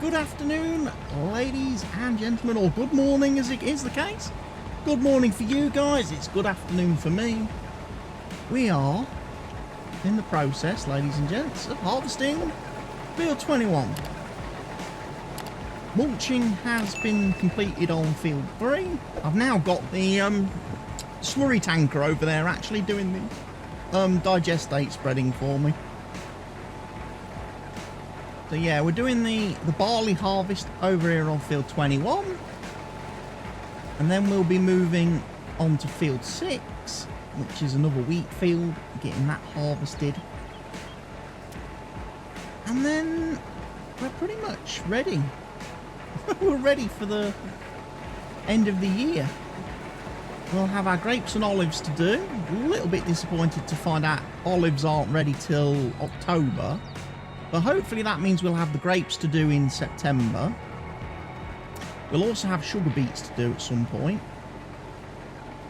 good afternoon, ladies and gentlemen, or good morning as it is the case. Good morning for you guys, it's good afternoon for me. We are in the process, ladies and gents, of harvesting field 21. Mulching has been completed on field 3. I've now got the slurry tanker over there actually doing the digestate spreading for me. So yeah, we're doing the barley harvest over here on field 21. And then we'll be moving on to field 6, which is another wheat field, getting that harvested. And then we're pretty much ready. We're ready for the end of the year. We'll have our grapes and olives to do. A little bit disappointed to find out olives aren't ready till October. But hopefully that means we'll have the grapes to do in September. We'll also have sugar beets to do at some point.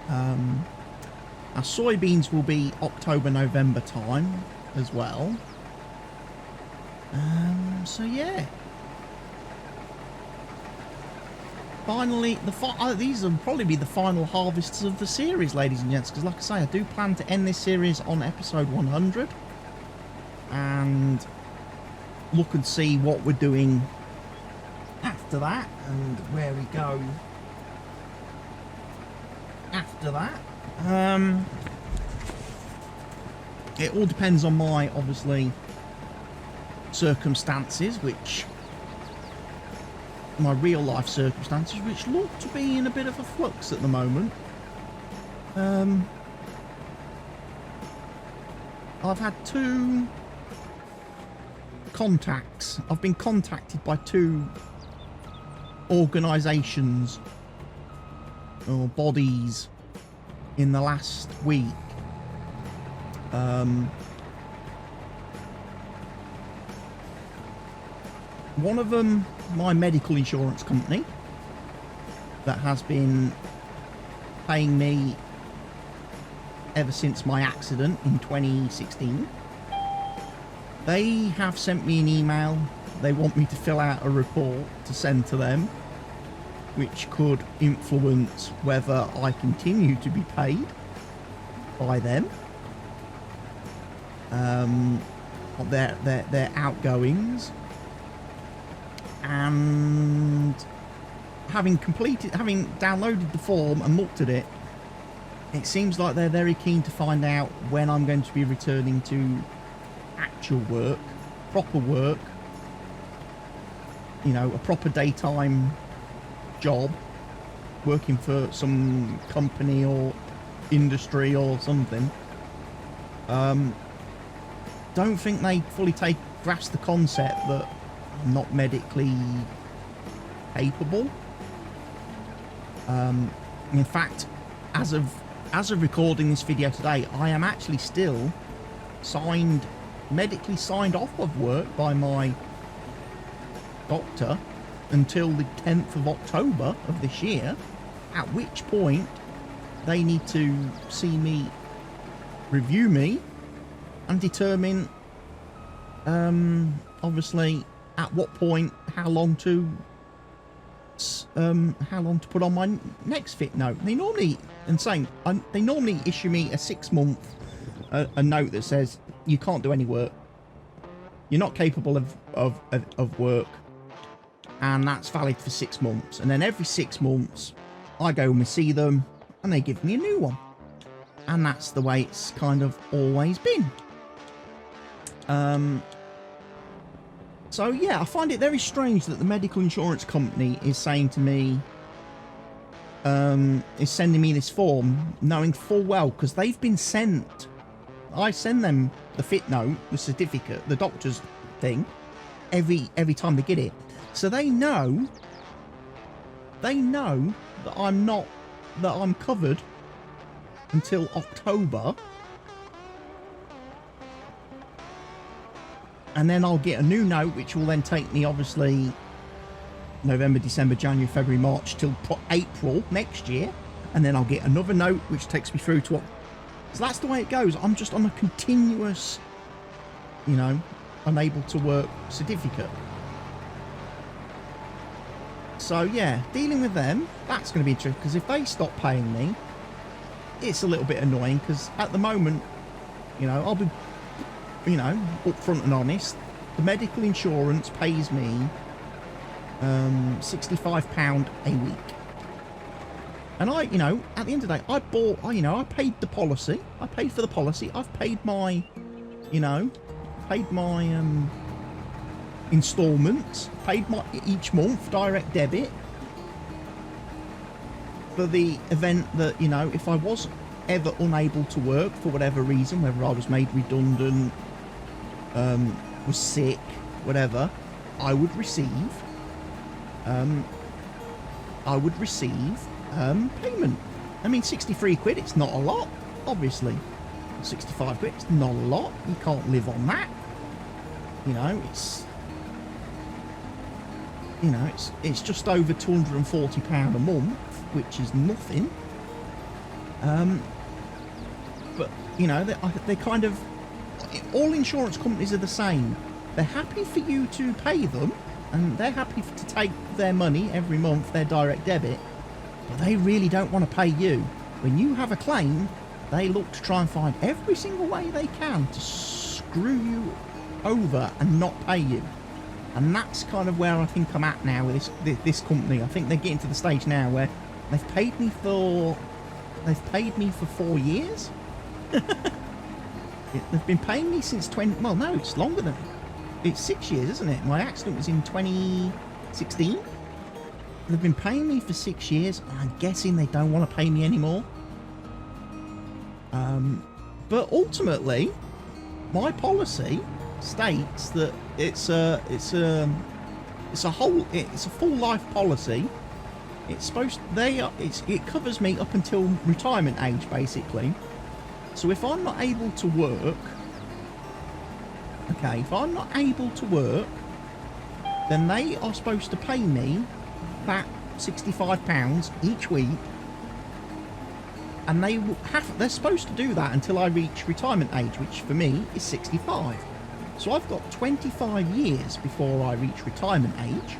Our soybeans will be October, November time as well. So yeah. Finally, these will probably be the final harvests of the series, ladies and gents, because like I say, I do plan to end this series on episode 100 and look and see what we're doing after that and where we go after that. It all depends on my, obviously, circumstances, my real life circumstances, which look to be in a bit of a flux at the moment. I've had 2 contacts. I've been contacted by 2 organisations or bodies in the last week. One of them, my medical insurance company, that has been paying me ever since my accident in 2016. They have sent me an email. They want me to fill out a report to send to them, which could influence whether I continue to be paid by them. Their outgoings. And having downloaded the form and looked at it, it seems like they're very keen to find out when I'm going to be returning to actual work, proper work, you know, a proper daytime job, working for some company or industry or something. Don't think they fully grasp the concept that I'm not medically capable. In fact, as of recording this video today, I am actually still medically signed off of work by my doctor until the 10th of October of this year, at which point they need to see me, review me, and determine obviously at what point how long to put on my next fit note. They normally issue me a 6-month a note that says you can't do any work, you're not capable of work, and that's valid for 6 months. And then every 6 months I go and see them and they give me a new one, and that's the way it's kind of always been. So yeah, I find it very strange that the medical insurance company is saying to me, is sending me this form, knowing full well, because they've been sent, I send them the fit note, the certificate, the doctor's thing, every time they get it. So they know that I'm covered until October. And then I'll get a new note, which will then take me, obviously, November, December, January, February, March, till April next year. And then I'll get another note, which takes me through to... So that's the way it goes. I'm just on a continuous, you know, unable to work certificate. So yeah, dealing with them, that's going to be interesting, because if they stop paying me, it's a little bit annoying, because at the moment, you know, I'll be, you know, upfront and honest, the medical insurance pays me £65 a week. And I, you know, at the end of the day, I bought, you know, I paid the policy. I paid for the policy. I've paid my, you know, installments, paid my each month direct debit for the event that, you know, if I was ever unable to work for whatever reason, whether I was made redundant, was sick, whatever, I would receive payment. I mean, 63 quid, it's not a lot, obviously. 65 quid, it's not a lot. You can't live on that. You know, it's just over £240 a month, which is nothing. But, you know, they kind of, all insurance companies are the same. They're happy for you to pay them, and they're happy to take their money every month, their direct debit, but they really don't want to pay you. When you have a claim, they look to try and find every single way they can to screw you over and not pay you. And that's kind of where I think I'm at now with this company. I think they're getting to the stage now where they've paid me for 4 years. They've been paying me since well, no, it's longer than, it's 6 years, isn't it? My accident was in 2016. They've been paying me for 6 years, and I'm guessing they don't want to pay me anymore. But ultimately, my policy states that it's a full life policy. It's supposed, it covers me up until retirement age, basically. So if I'm not able to work, okay, if I'm not able to work, then they are supposed to pay me back £65 each week, and they're supposed to do that until I reach retirement age, which for me is 65. So I've got 25 years before I reach retirement age.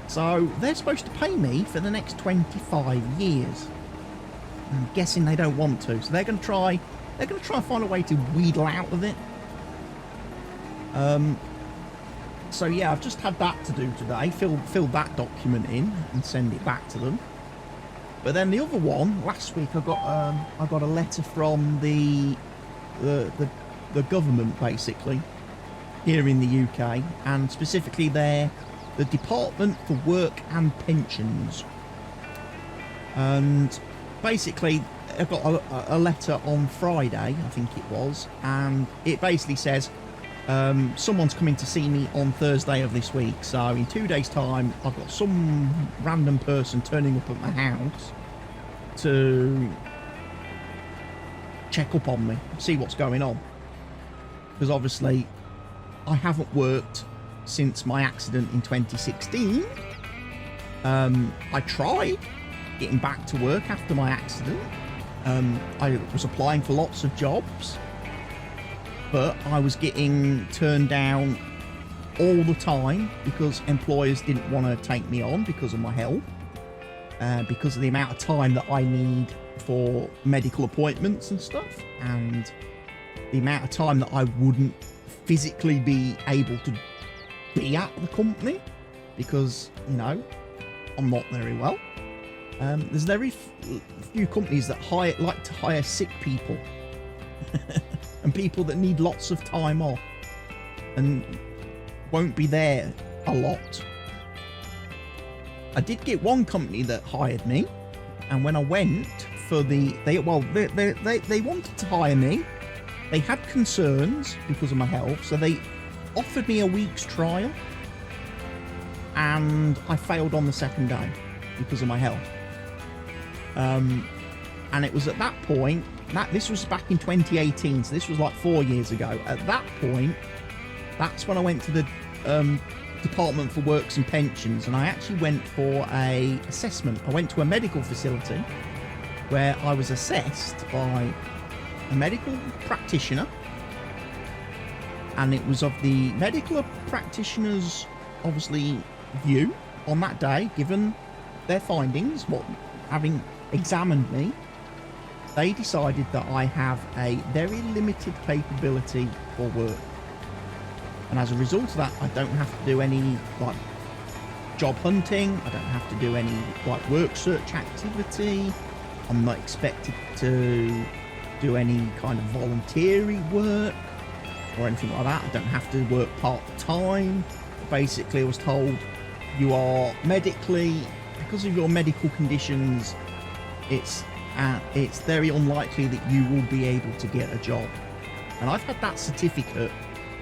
So they're supposed to pay me for the next 25 years. I'm guessing they don't want to, so they're going to try and find a way to wheedle out of it. So yeah, I've just had that to do today. Fill that document in and send it back to them. But then the other one, last week I got a letter from the government, basically, here in the UK, and specifically the Department for Work and Pensions. And basically, I got a letter on Friday, I think it was, and it basically says someone's coming to see me on Thursday of this week. So in 2 days' time, I've got some random person turning up at my house to check up on me, see what's going on. Because obviously, I haven't worked since my accident in 2016. I tried getting back to work after my accident. I was applying for lots of jobs, but I was getting turned down all the time because employers didn't want to take me on because of my health, because of the amount of time that I need for medical appointments and stuff, and the amount of time that I wouldn't physically be able to be at the company because, you know, I'm not very well. There's very few companies that like to hire sick people and people that need lots of time off and won't be there a lot. I did get one company that hired me, and when I went for they wanted to hire me. They had concerns because of my health, so they offered me a week's trial, and I failed on the second day because of my health. And it was at that point, this was back in 2018, so this was like 4 years ago. At that point, that's when I went to the Department for Works and Pensions, and I actually went for a assessment. I went to a medical facility where I was assessed by a medical practitioner, and it was of the medical practitioner's, obviously, view on that day, given their findings, having examined me, they decided that I have a very limited capability for work. And as a result of that, I don't have to do any like job hunting. I don't have to do any like work search activity. I'm not expected to do any kind of voluntary work or anything like that. I don't have to work part-time. Basically, I was told you are medically, because of your medical conditions, it's very unlikely that you will be able to get a job. And I've had that certificate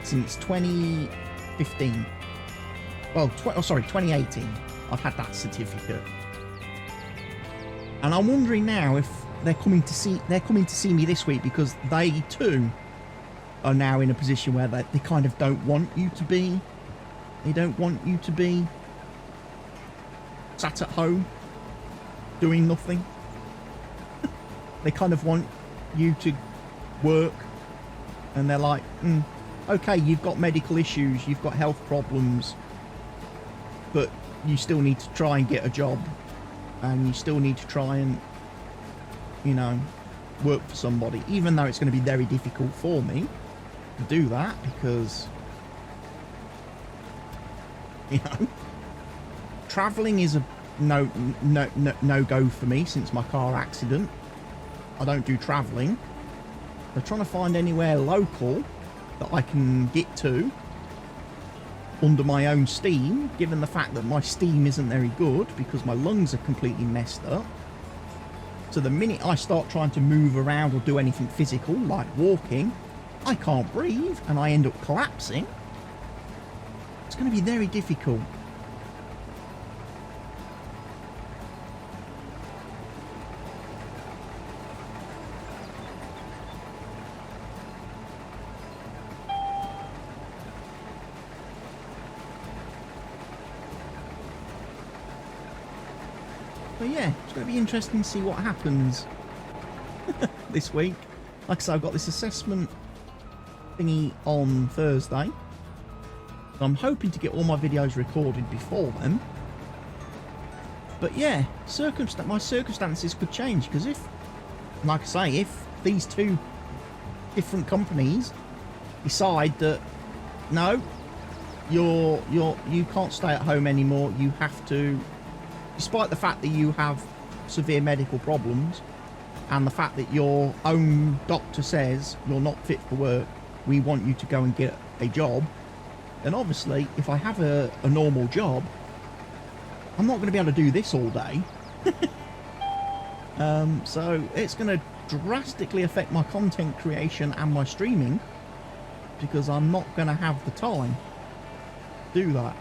since 2015. Well, 2018. I've had that certificate. And I'm wondering now if they're coming to see me this week, because they too are now in a position where they kind of don't want you to be. They don't want you to be sat at home doing nothing. They kind of want you to work, and they're like, okay, you've got medical issues, you've got health problems, but you still need to try and get a job, and you still need to try and, you know, work for somebody, even though it's going to be very difficult for me to do that, because, you know, travelling is a no go for me since my car accident. I don't do travelling. They're trying to find anywhere local that I can get to under my own steam, given the fact that my steam isn't very good because my lungs are completely messed up. So the minute I start trying to move around or do anything physical, like walking, I can't breathe and I end up collapsing. It's going to be very difficult. But yeah, it's going to be interesting to see what happens this week. Like I said, I've got this assessment thingy on Thursday. So I'm hoping to get all my videos recorded before then. But yeah, my circumstances could change, because if, like I say, if these two different companies decide that no, you can't stay at home anymore, you have to, despite the fact that you have severe medical problems and the fact that your own doctor says you're not fit for work, we want you to go and get a job, then obviously if I have a normal job, I'm not going to be able to do this all day. So it's going to drastically affect my content creation and my streaming, because I'm not going to have the time to do that.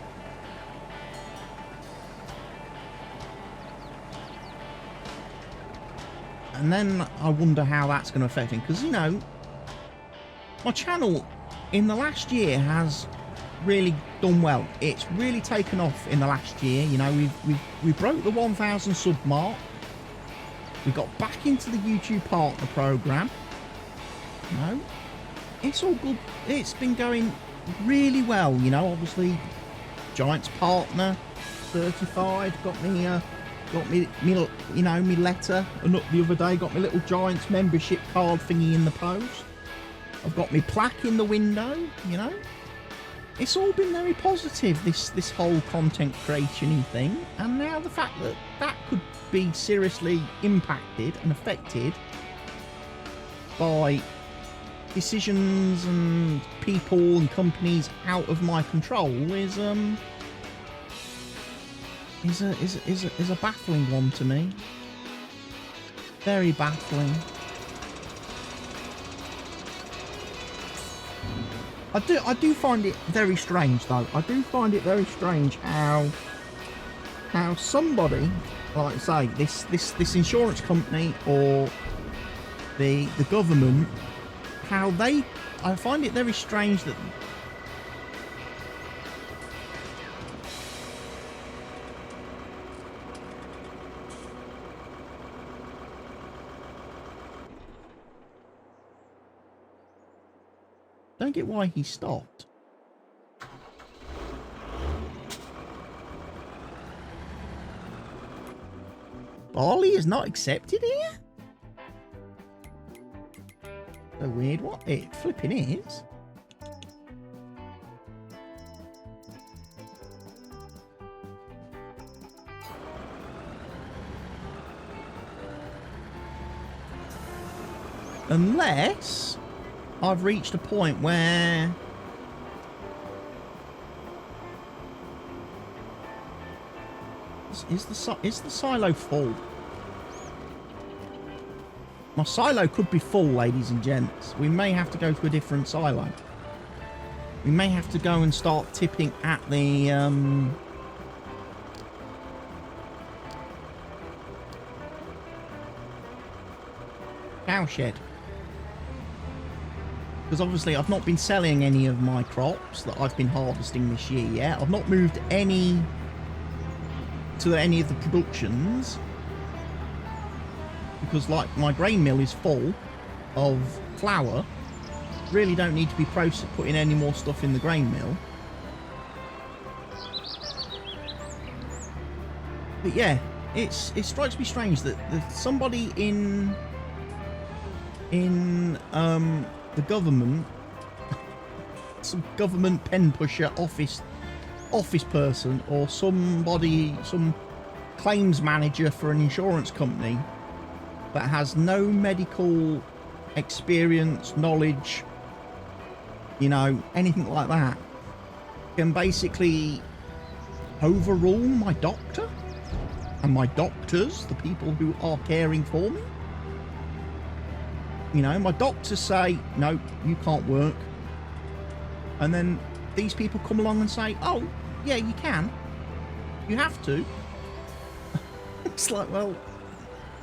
And then I wonder how that's going to affect me, because, you know, my channel in the last year has really done well. It's really taken off in the last year. You know, we broke the 1,000 sub mark. We got back into the YouTube partner program. You know, it's all good. It's been going really well. You know, obviously, Giants partner certified. Got me, you know, me letter. And up the other day, got my little Giants membership card thingy in the post. I've got my plaque in the window. You know, it's all been very positive, this whole content creation thing. And now the fact that that could be seriously impacted and affected by decisions and people and companies out of my control is a baffling one to me. Very baffling. I do find it very strange, though. I do find it very strange how somebody, like say this insurance company or the government, I find it very strange that I don't get why he stopped. Barley is not accepted here? So weird. What it flipping is. Unless I've reached a point where is the silo full? My silo could be full, ladies and gents. We may have to go to a different silo. We may have to go and start tipping at the cowshed. Because obviously I've not been selling any of my crops that I've been harvesting this year yet. I've not moved any to any of the productions. Because like my grain mill is full of flour. Really don't need to be putting any more stuff in the grain mill. But yeah, it strikes me strange that somebody in the government, some government pen pusher office person, or somebody, some claims manager for an insurance company that has no medical experience, knowledge, you know, anything like that, can basically overrule my doctor and my doctors, the people who are caring for me. You know, my doctors say, no, you can't work. And then these people come along and say, oh, yeah, you can. You have to. It's like, well,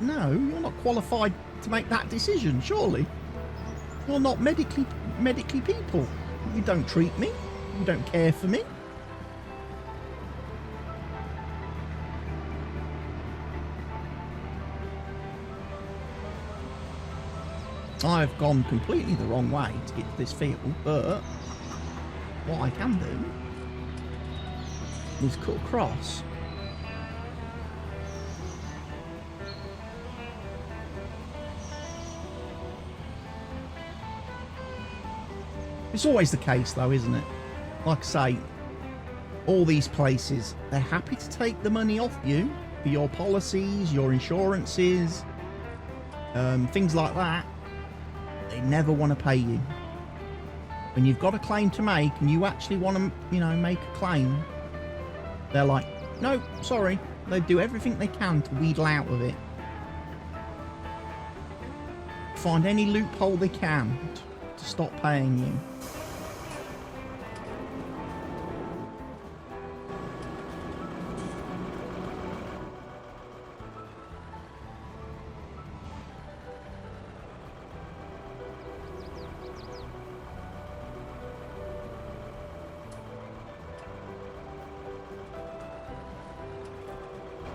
no, you're not qualified to make that decision, surely. You're not medically people. You don't treat me. You don't care for me. I've gone completely the wrong way to get to this field, but what I can do is cut across. It's always the case though, isn't it? Like I say, all these places, they're happy to take the money off you for your policies, your insurances, things like that. They never want to pay you. When you've got a claim to make and you actually want to, you know, make a claim, they're like, no, sorry. They do everything they can to wheedle out of it. Find any loophole they can to stop paying you.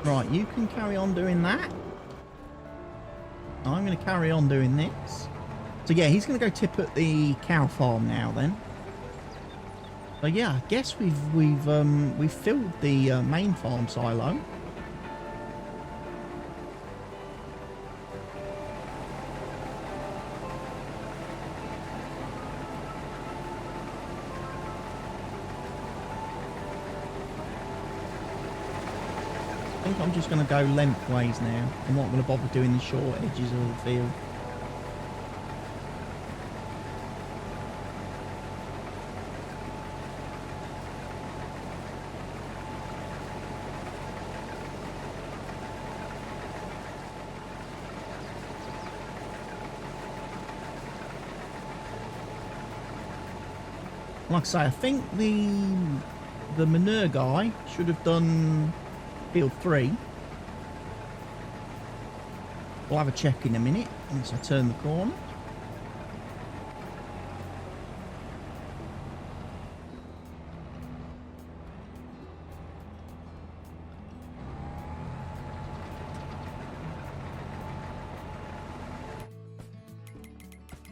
Right, you can carry on doing that. I'm going to carry on doing this. So yeah, he's going to go tip at the cow farm now then. So yeah, I guess we've filled the main farm silo. I think I'm just going to go lengthways now. I'm not going to bother doing the short edges of the field. Like I say, I think the manure guy should have done field 3. We'll have a check in a minute once I turn the corner.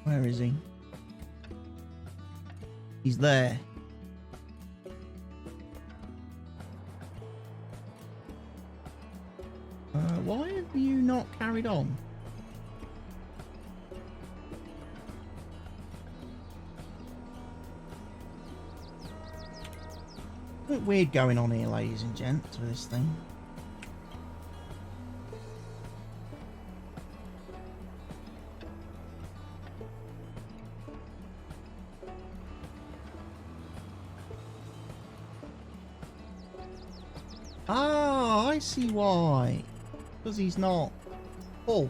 Where is he? He's there. Why were you not carried on? A bit weird going on here, ladies and gents, with this thing. Ah, I see why. Because he's not full.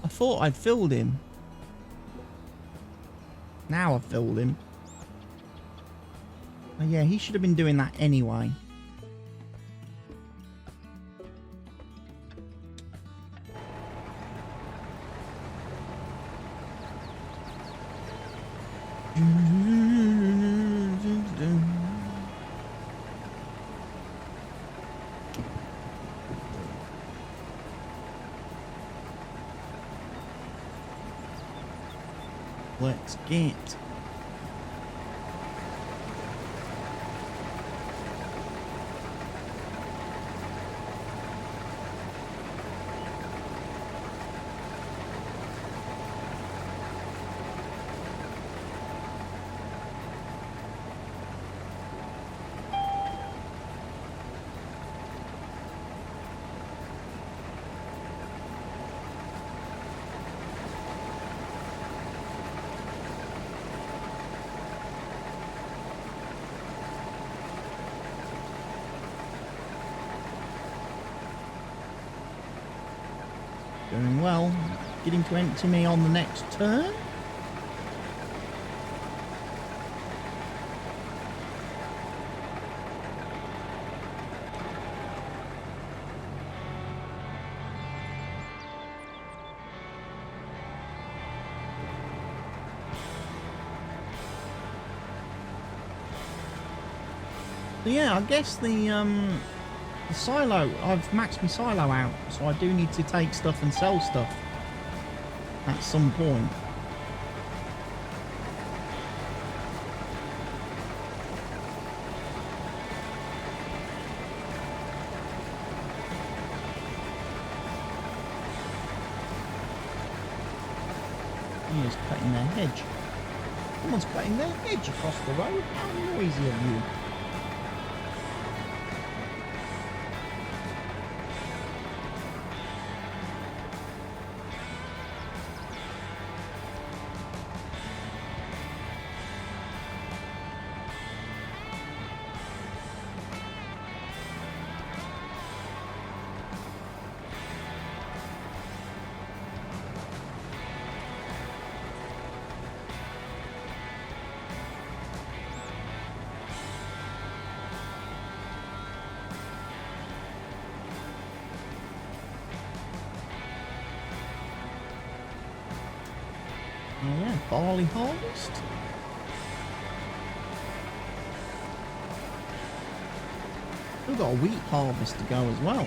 I thought I'd filled him. Now I've filled him. Oh yeah, he should have been doing that anyway. Let's get doing well. Getting to empty me on the next turn. So yeah, I guess the silo, I've maxed my silo out, so I do need to take stuff and sell stuff at some point. He is cutting their hedge. Someone's cutting their hedge across the road. How noisy of you. Oh yeah, barley harvest. We've got a wheat harvest to go as well.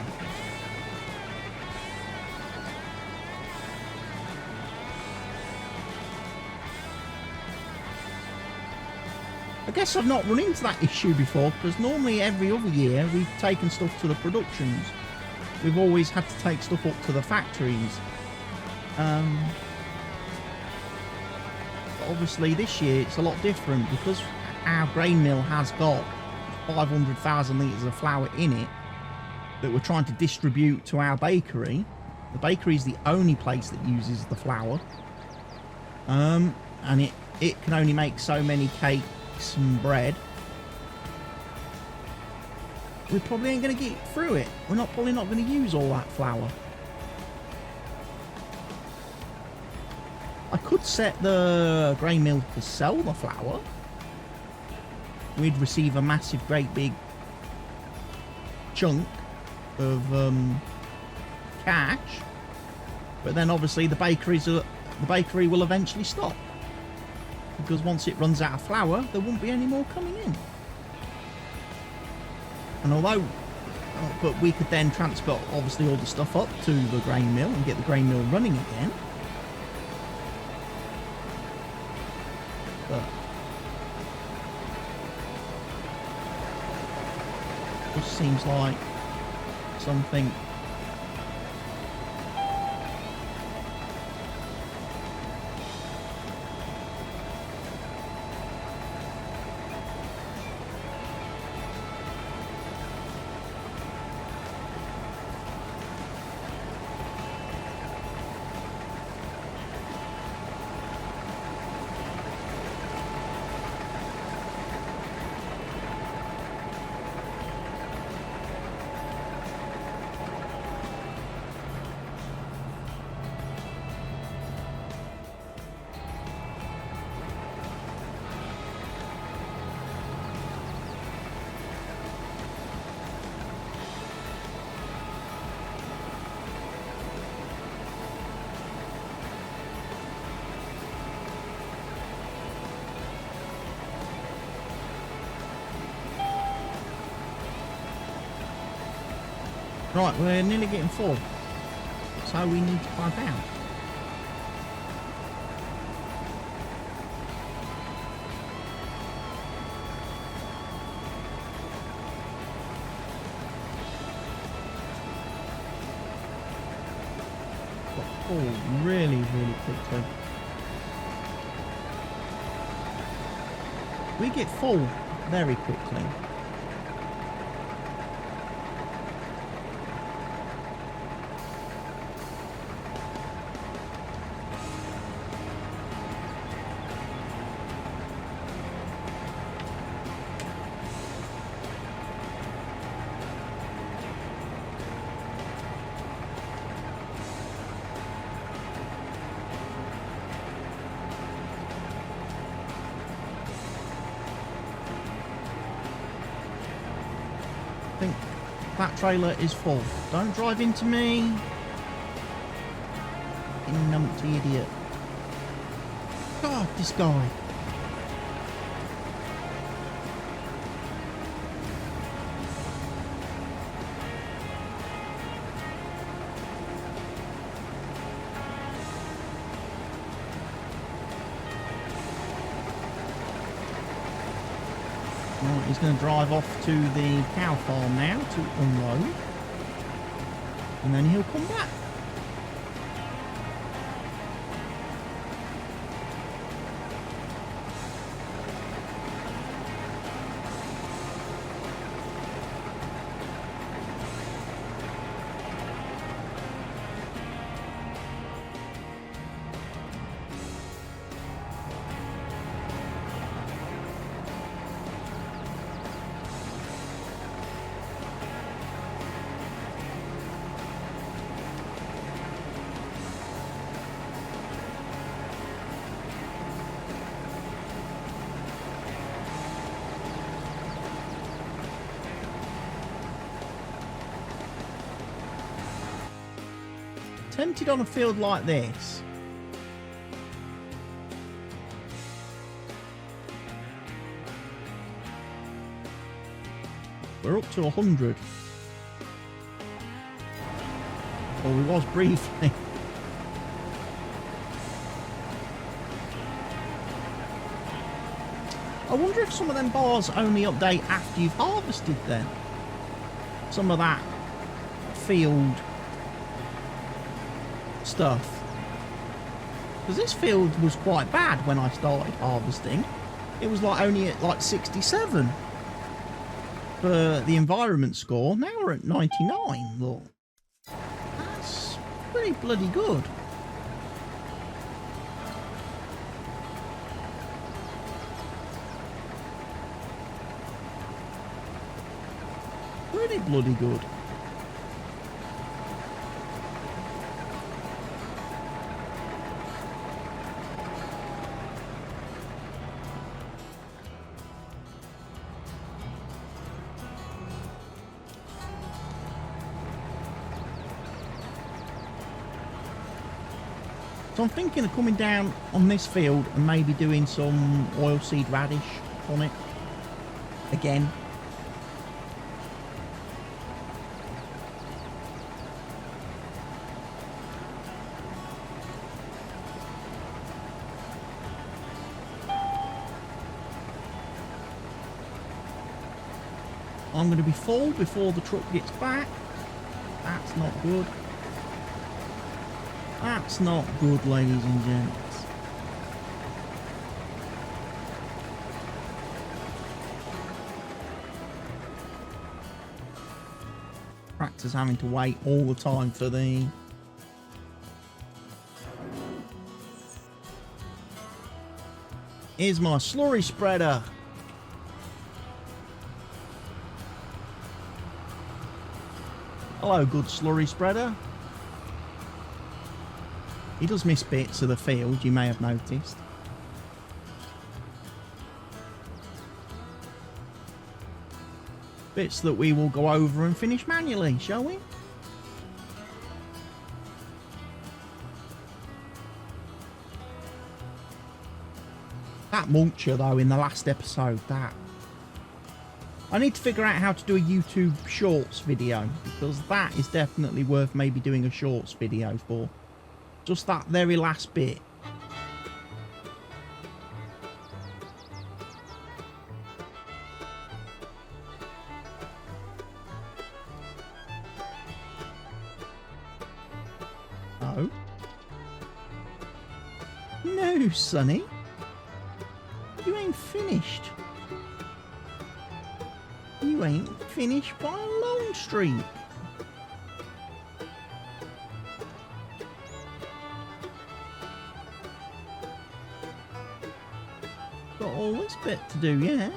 I guess I've not run into that issue before, because normally every other year we've taken stuff to the productions. We've always had to take stuff up to the factories. Obviously this year it's a lot different because our grain mill has got 500,000 litres of flour in it that we're trying to distribute to our bakery. The bakery is the only place that uses the flour, and it can only make so many cakes and bread. We probably ain't going to get through it. We're probably not going to use all that flour. I could set the grain mill to sell the flour. We'd receive a massive, great big chunk of cash, but then obviously the bakery will eventually stop, because once it runs out of flour, there won't be any more coming in. And although, but we could then transport obviously all the stuff up to the grain mill and get the grain mill running again. But it just seems like something Right, we're nearly getting full. So we need to plug out. Oh, really, really quickly. We get full very quickly. I think that trailer is full. Don't drive into me. You numpty idiot. God, this guy. Right, he's going to drive off to the cow farm now to unload. And then he'll come back. Tempted on a field like this. We're up to 100. Well, we was briefly. I wonder if some of them bars only update after you've harvested then. Some of that field stuff, because this field was quite bad when I started harvesting. It was like only at like 67 for the environment score. Now we're at 99. Look, that's pretty bloody good. Pretty bloody good. So I'm thinking of coming down on this field and maybe doing some oilseed radish on it again. I'm going to be full before the truck gets back. That's not good. That's not good, ladies and gents. Tractor's having to wait all the time for the... Here's my slurry spreader. Hello, good slurry spreader. He does miss bits of the field, you may have noticed. Bits that we will go over and finish manually, shall we? That mulcher, though, in the last episode, that I need to figure out how to do a YouTube Shorts video, because that is definitely worth maybe doing a Shorts video for. Just that very last bit. Oh. No, Sonny. You ain't finished. You ain't finished by a long streak. Got all this bit to do yet.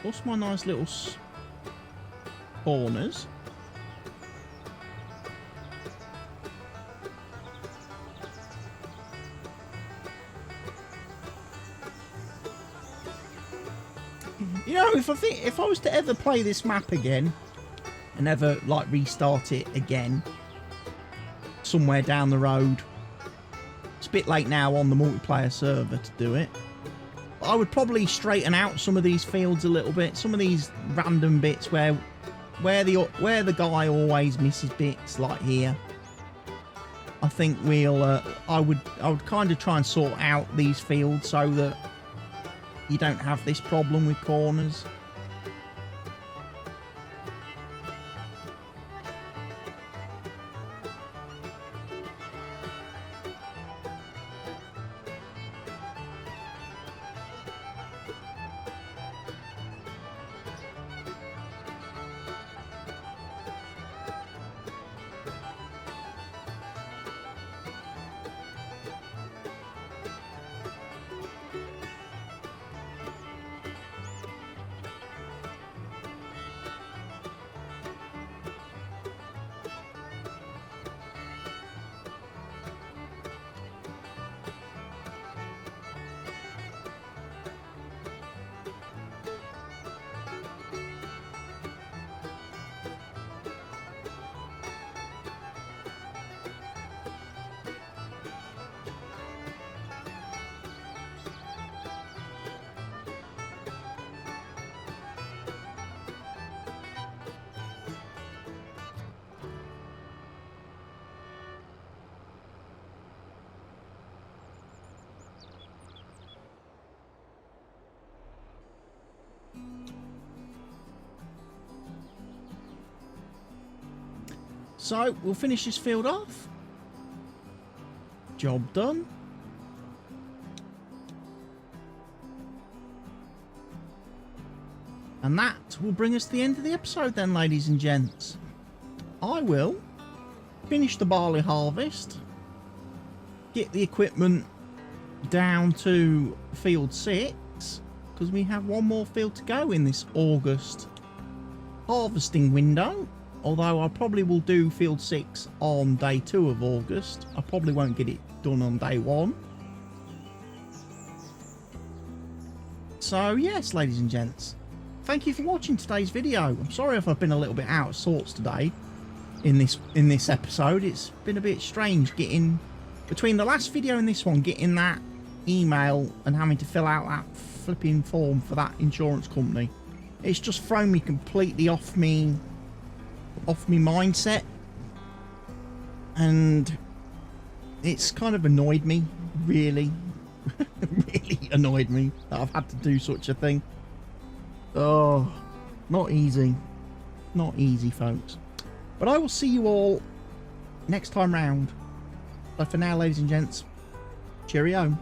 What's my nice little corners? You know, if I was to ever play this map again and ever like restart it again somewhere down the road, it's a bit late now on the multiplayer server to do it. But I would probably straighten out some of these fields a little bit, some of these random bits where the guy always misses bits, like here. I think I would kind of try and sort out these fields so that you don't have this problem with corners. So, we'll finish this field off. Job done. And that will bring us to the end of the episode then, ladies and gents. I will finish the barley harvest, get the equipment down to field 6, because we have one more field to go in this August harvesting window. Although I probably will do field 6 on day 2 of August. I probably won't get it done on day 1. So yes, ladies and gents, thank you for watching today's video. I'm sorry if I've been a little bit out of sorts today in this episode. It's been a bit strange getting between the last video and this one, getting that email and having to fill out that flipping form for that insurance company. It's just thrown me completely off me mindset, and it's kind of annoyed me, really. Really annoyed me that I've had to do such a thing. Oh, not easy. Not easy, folks. But I will see you all next time round. But for now, ladies and gents, cheerio.